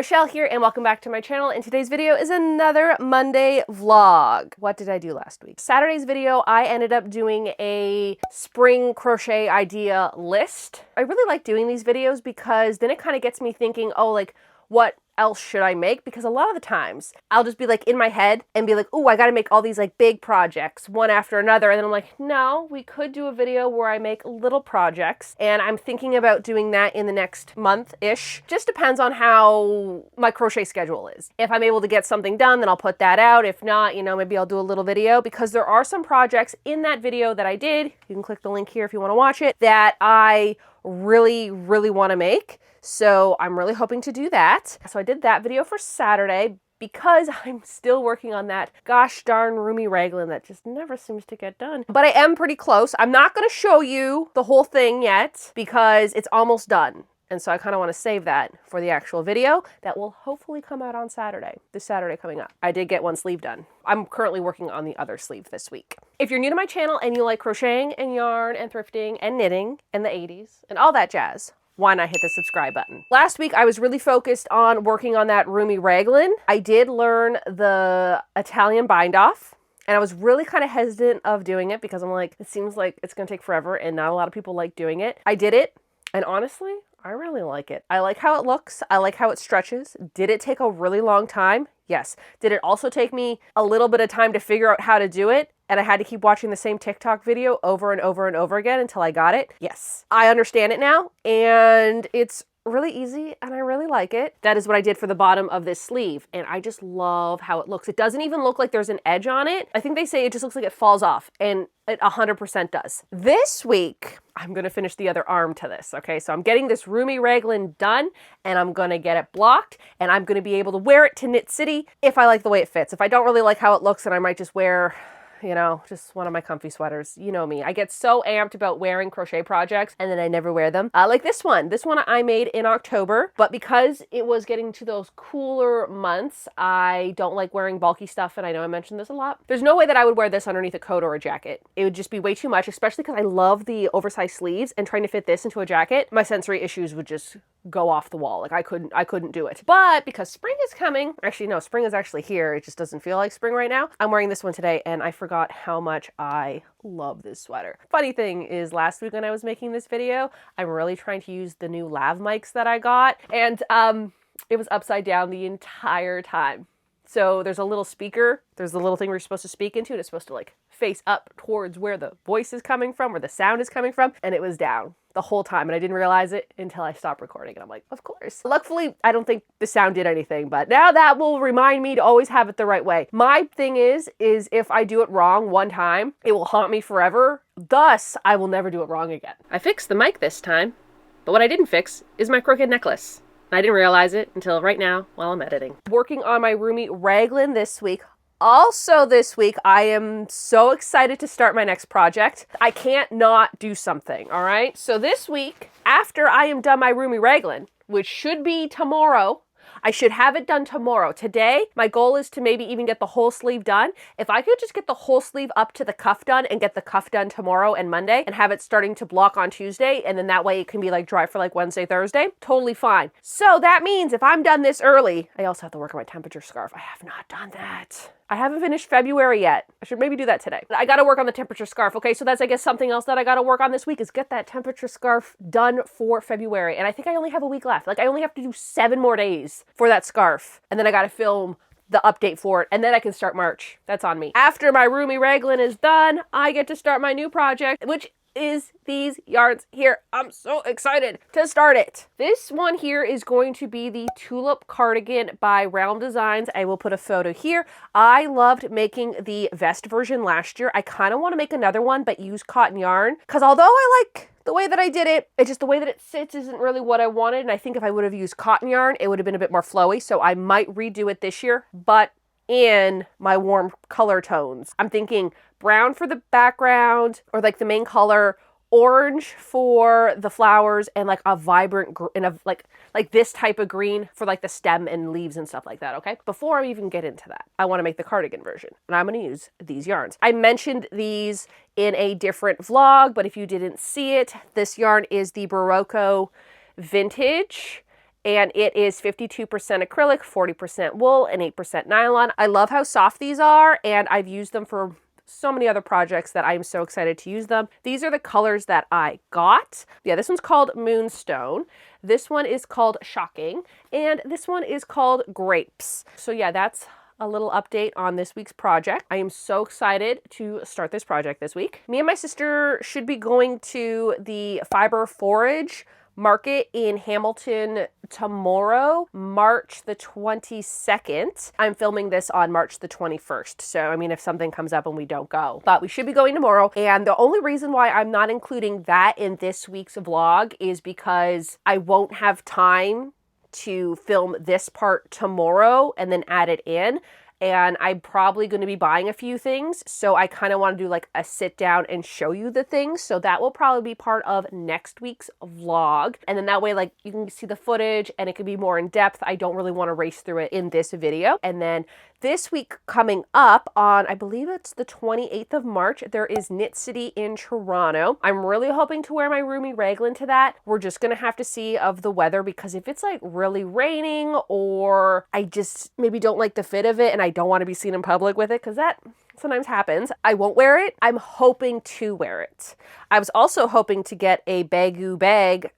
Michelle here, and welcome back to my channel. And today's video is another Monday vlog. What did I do last week? Saturday's video, I ended up doing a spring crochet idea list. I really like doing these videos because then it kind of gets me thinking, oh, like, what else should I make? Because a lot of the times I'll just be like in my head and be like, oh, I got to make all these like big projects one after another. And then I'm like, no, we could do a video where I make little projects. And I'm thinking about doing that in the next month-ish. Just depends on how my crochet schedule is. If I'm able to get something done, then I'll put that out. If not, you know, maybe I'll do a little video, because there are some projects in that video that I did. You can click the link here if you want to watch it, that I really want to make. So I'm really hoping to do that. So I did that video for Saturday because I'm still working on that gosh darn roomy raglan that just never seems to get done. But I am pretty close. I'm not going to show you the whole thing yet because it's almost done. And so I kind of want to save that for the actual video that will hopefully come out on Saturday, this Saturday coming up. I did get one sleeve done. I'm currently working on the other sleeve this week. If you're new to my channel and you like crocheting and yarn and thrifting and knitting and the 80s and all that jazz, why not hit the subscribe button? Last week, I was really focused on working on that roomy raglan. I did learn the Italian bind off, and I was really kind of hesitant of doing it because I'm like, it seems like it's gonna take forever and not a lot of people like doing it. I did it, and honestly, I really like it. I like how it looks. I like how it stretches. Did it take a really long time? Yes. Did it also take me a little bit of time to figure out how to do it? And I had to keep watching the same TikTok video over and over and over again until I got it? Yes. I understand it now, and it's really easy and I really like it. That is what I did for the bottom of this sleeve, and I just love how it looks. It doesn't even look like there's an edge on it. I think they say it just looks like it falls off, and it 100% does. This week, I'm gonna finish the other arm to this, okay? So I'm getting this roomy raglan done, and I'm gonna get it blocked, and I'm gonna be able to wear it to Knit City if I like the way it fits. If I don't really like how it looks, then I might just wear, you know, just one of my comfy sweaters. You know me. I get so amped about wearing crochet projects and then I never wear them. Like this one. This one I made in October, but because it was getting to those cooler months, I don't like wearing bulky stuff, and I know I mentioned this a lot. There's no way that I would wear this underneath a coat or a jacket. It would just be way too much, especially because I love the oversized sleeves, and trying to fit this into a jacket, my sensory issues would just go off the wall. Like I couldn't do it. But because spring is coming, actually no, spring is actually here. It just doesn't feel like spring right now. I'm wearing this one today, and I forgot how much I love this sweater. Funny thing is, last week when I was making this video, I'm really trying to use the new lav mics that I got, and it was upside down the entire time. So there's a little speaker, there's the little thing we're supposed to speak into, and it's supposed to like face up towards where the voice is coming from, where the sound is coming from, and it was down the whole time, and I didn't realize it until I stopped recording, and I'm like, of course. Luckily, I don't think the sound did anything, but now that will remind me to always have it the right way. My thing is if I do it wrong one time, it will haunt me forever. Thus, I will never do it wrong again. I fixed the mic this time, but what I didn't fix is my crooked necklace. I didn't realize it until right now while I'm editing. Working on my roomy raglan this week. Also this week, I am so excited to start my next project. I can't not do something, all right? So this week, after I am done my roomy raglan, which should be tomorrow, I should have it done tomorrow. Today, my goal is to maybe even get the whole sleeve done. If I could just get the whole sleeve up to the cuff done and get the cuff done tomorrow and Monday and have it starting to block on Tuesday, and then that way it can be like dry for like Wednesday, Thursday, totally fine. So that means if I'm done this early, I also have to work on my temperature scarf. I have not done that. I haven't finished February yet. I should maybe do that today. I gotta work on the temperature scarf. Okay, so that's, I guess, something else that I gotta work on this week is get that temperature scarf done for February. And I think I only have a week left. Like I only have to do 7 more days for that scarf. And then I gotta film the update for it, and then I can start March. That's on me. After my roomy raglan is done, I get to start my new project, which is these yarns here. I'm so excited to start it. This one here is going to be the Tulip Cardigan by Realm Designs. I will put a photo here. I loved making the vest version last year. I kind of want to make another one, but use cotton yarn, because although I like the way that I did it, it's just the way that it sits isn't really what I wanted, and I think if I would have used cotton yarn, it would have been a bit more flowy, so I might redo it this year, but in my warm color tones. I'm thinking brown for the background, or like the main color, orange for the flowers, and like a vibrant like this type of green for like the stem and leaves and stuff like that, okay? Before I even get into that, I want to make the cardigan version, and I'm going to use these yarns. I mentioned these in a different vlog, but if you didn't see it, this yarn is the Barocco Vintage, and it is 52% acrylic, 40% wool, and 8% nylon. I love how soft these are, and I've used them for so many other projects that I'm so excited to use them. These are the colors that I got. Yeah, this one's called Moonstone. This one is called Shocking, and this one is called Grapes. So yeah, that's a little update on this week's project. I am so excited to start this project this week. Me and my sister should be going to the Fiber Forage market in Hamilton tomorrow, March the 22nd. I'm filming this on March the 21st. So, I mean, if something comes up and we don't go, but we should be going tomorrow. And the only reason why I'm not including that in this week's vlog is because I won't have time to film this part tomorrow and then add it in. And I'm probably going to be buying a few things. So I kind of want to do like a sit down and show you the things. So that will probably be part of next week's vlog. And then that way, like, you can see the footage and it can be more in depth. I don't really want to race through it in this video. And then this week coming up on, I believe it's the 28th of March, there is Knit City in Toronto. I'm really hoping to wear my roomy raglan to that. We're just going to have to see of the weather, because if it's like really raining or I just maybe don't like the fit of it and I don't want to be seen in public with it, because that sometimes happens, I won't wear it. I'm hoping to wear it. I was also hoping to get a Baggu bag,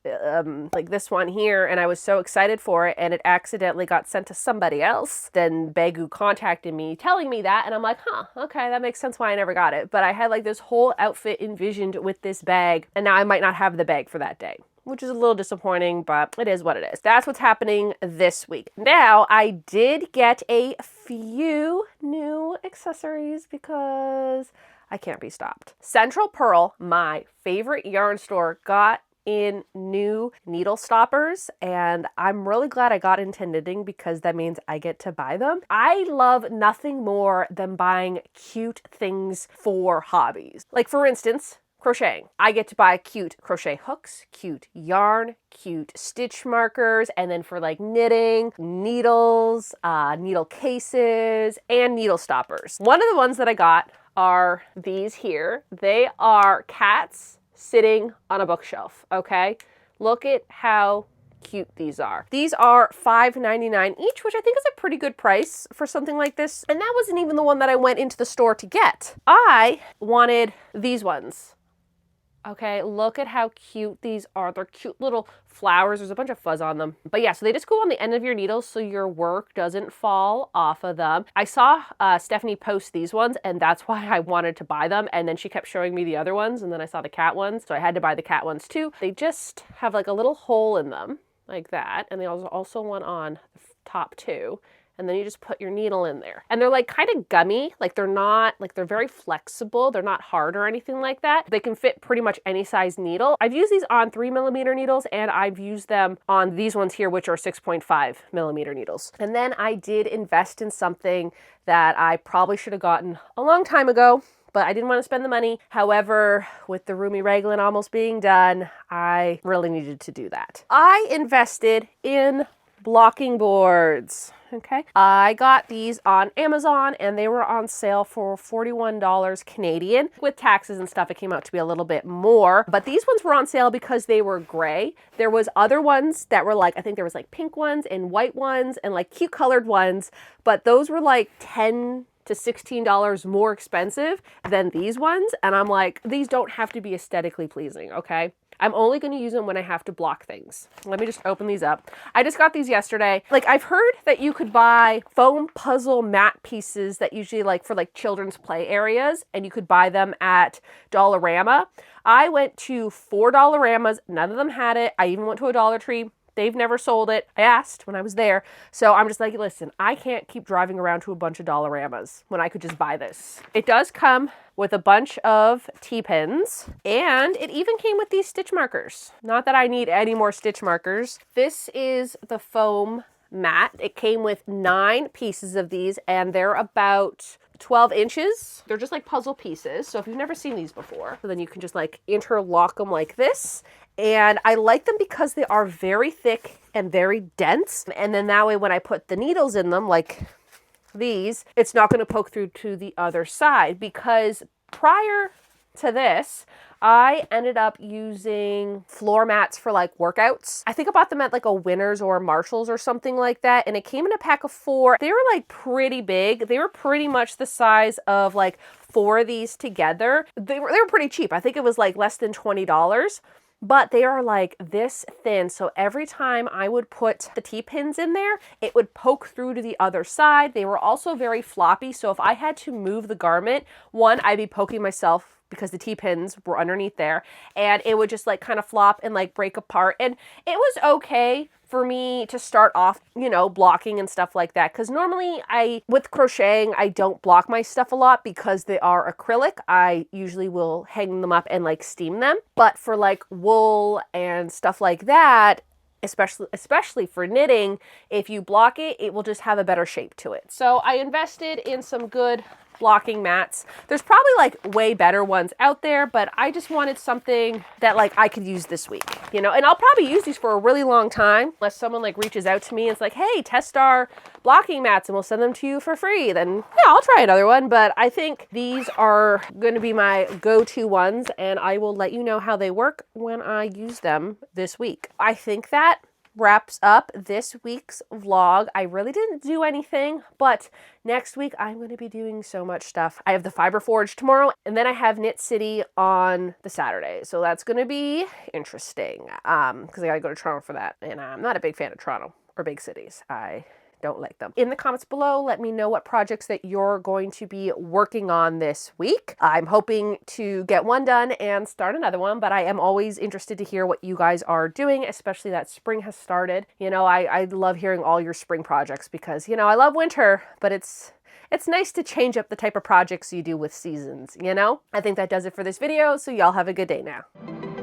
like this one here, and I was so excited for it, and it accidentally got sent to somebody else. Then Baggu contacted me telling me that, and I'm like, huh, okay, that makes sense why I never got it. But I had like this whole outfit envisioned with this bag, and now I might not have the bag for that day, which is a little disappointing, but it is what it is. That's what's happening this week. Now, I did get a few new accessories because I can't be stopped. Central Pearl, my favorite yarn store, got in new needle stoppers, and I'm really glad I got into knitting because that means I get to buy them. I love nothing more than buying cute things for hobbies. Like, for instance, crocheting. I get to buy cute crochet hooks, cute yarn, cute stitch markers, and then for like knitting, needles, needle cases, and needle stoppers. One of the ones that I got are these here. They are cats sitting on a bookshelf, okay? Look at how cute these are. These are $5.99 each, which I think is a pretty good price for something like this. And that wasn't even the one that I went into the store to get. I wanted these ones. Okay, look at how cute these are. They're cute little flowers. There's a bunch of fuzz on them. But yeah, so they just go on the end of your needles so your work doesn't fall off of them. I saw Stephanie post these ones, and that's why I wanted to buy them. And then she kept showing me the other ones, and then I saw the cat ones, so I had to buy the cat ones too. They just have like a little hole in them like that, and they also one on the top too. And then you just put your needle in there. And they're like kind of gummy, like they're not, like they're very flexible. They're not hard or anything like that. They can fit pretty much any size needle. I've used these on 3mm needles, and I've used them on these ones here, which are 6.5mm needles. And then I did invest in something that I probably should have gotten a long time ago, but I didn't want to spend the money. However, with the roomy raglan almost being done, I really needed to do that. I invested in blocking boards. Okay, I got these on Amazon, and they were on sale for $41 Canadian. With taxes and stuff, it came out to be a little bit more, but these ones were on sale because they were gray. There was other ones that were like, I think there was like pink ones and white ones and like cute colored ones, but those were like $10 to $16 more expensive than these ones. And I'm like, these don't have to be aesthetically pleasing, okay? I'm only going to use them when I have to block things. Let me just open these up. I just got these yesterday. Like, I've heard that you could buy foam puzzle mat pieces that usually like for like children's play areas, and you could buy them at Dollarama. I went to 4 Dollaramas. None of them had it. I even went to a Dollar Tree. They've never sold it. I asked when I was there. So I'm just like, listen, I can't keep driving around to a bunch of Dollaramas when I could just buy this. It does come with a bunch of T-pins, and it even came with these stitch markers. Not that I need any more stitch markers. This is the foam mat. It came with 9 pieces of these, and they're about 12 inches. They're just like puzzle pieces. So if you've never seen these before, then you can just like interlock them like this. And I like them because they are very thick and very dense. And then that way when I put the needles in them, like these, it's not going to poke through to the other side, because prior to this, I ended up using floor mats for like workouts. I think I bought them at like a Winners or a Marshalls or something like that. And it came in a pack of 4. They were like pretty big. They were pretty much the size of like 4 of these together. They were pretty cheap. I think it was like less than $20. But they are like this thin, so every time I would put the T-pins in there, it would poke through to the other side. They were also very floppy, so if I had to move the garment, one, I'd be poking myself because the T-pins were underneath there, and it would just like kind of flop and like break apart. And it was okay for me to start off, you know, blocking and stuff like that. Because normally with crocheting, I don't block my stuff a lot because they are acrylic. I usually will hang them up and like steam them. But for like wool and stuff like that, especially for knitting, if you block it, it will just have a better shape to it. So I invested in some good blocking mats. There's probably like way better ones out there, but I just wanted something that like I could use this week, you know, and I'll probably use these for a really long time unless someone like reaches out to me and it's like, hey, test our blocking mats and we'll send them to you for free. Then yeah, I'll try another one, but I think these are going to be my go-to ones and I will let you know how they work when I use them this week. I think that wraps up this week's vlog. I really didn't do anything, but next week I'm going to be doing so much stuff. I have the Fiber Forge tomorrow, and then I have Knit City on the Saturday. So that's going to be interesting because I got to go to Toronto for that. And I'm not a big fan of Toronto or big cities. I don't like them. In the comments below, let me know what projects that you're going to be working on this week. I'm hoping to get one done and start another one, but I am always interested to hear what you guys are doing, especially that spring has started. You know, I love hearing all your spring projects because, you know, I love winter, but it's nice to change up the type of projects you do with seasons, you know? I think that does it for this video, so y'all have a good day now.